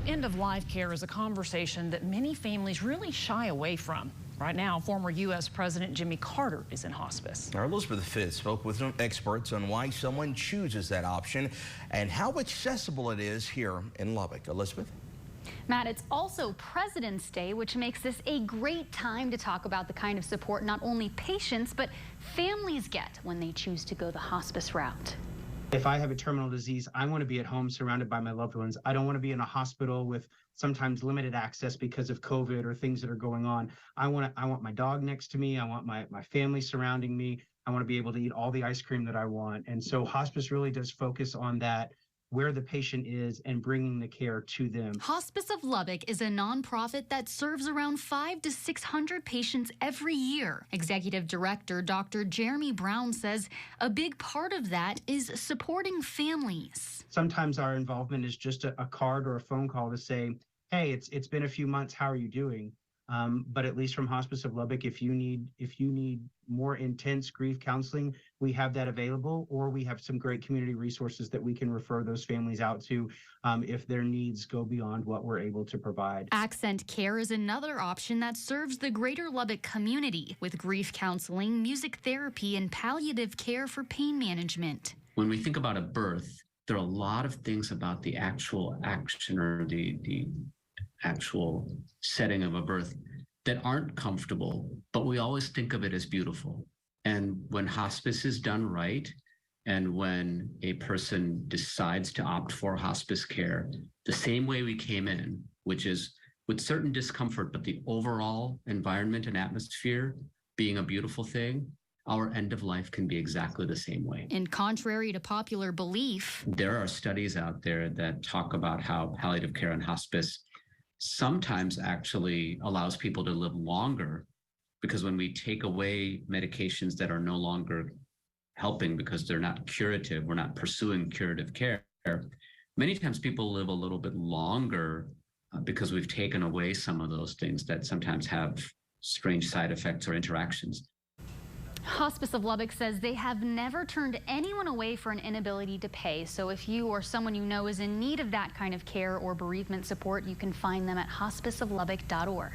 End-of-life care is a conversation that many families really shy away from. Right now, former U.S. President Jimmy Carter is in hospice. Our Elizabeth Fitz spoke with some experts on why someone chooses that option and how accessible it is here in Lubbock. Elizabeth? Matt, it's also President's Day, which makes this a great time to talk about the kind of support not only patients, but families get when they choose to go the hospice route. If I have a terminal disease, I want to be at home surrounded by my loved ones. I don't want to be in a hospital with sometimes limited access because of COVID or things that are going on. I want my dog next to me. I want my family surrounding me. I want to be able to eat all the ice cream that I want. And so hospice really does focus on that, where the patient is and bringing the care to them. Hospice of Lubbock is a nonprofit that serves around 500 to 600 patients every year. Executive Director Dr. Jeremy Brown says a big part of that is supporting families. Sometimes our involvement is just a card or a phone call to say, hey, it's been a few months, how are you doing? But at least from Hospice of Lubbock, if you need more intense grief counseling, we have that available, or we have some great community resources that we can refer those families out to if their needs go beyond what we're able to provide. Accent Care is another option that serves the greater Lubbock community with grief counseling, music therapy, and palliative care for pain management. When we think about a birth, there are a lot of things about the actual action or the actual setting of a birth that aren't comfortable, but we always think of it as beautiful. And when hospice is done right, and when a person decides to opt for hospice care, the same way we came in, which is with certain discomfort, but the overall environment and atmosphere being a beautiful thing, our end of life can be exactly the same way. And contrary to popular belief, there are studies out there that talk about how palliative care and hospice sometimes actually allows people to live longer, because when we take away medications that are no longer helping because they're not curative, we're not pursuing curative care, many times people live a little bit longer because we've taken away some of those things that sometimes have strange side effects or interactions. Hospice of Lubbock says they have never turned anyone away for an inability to pay. So if you or someone you know is in need of that kind of care or bereavement support, you can find them at hospiceoflubbock.org.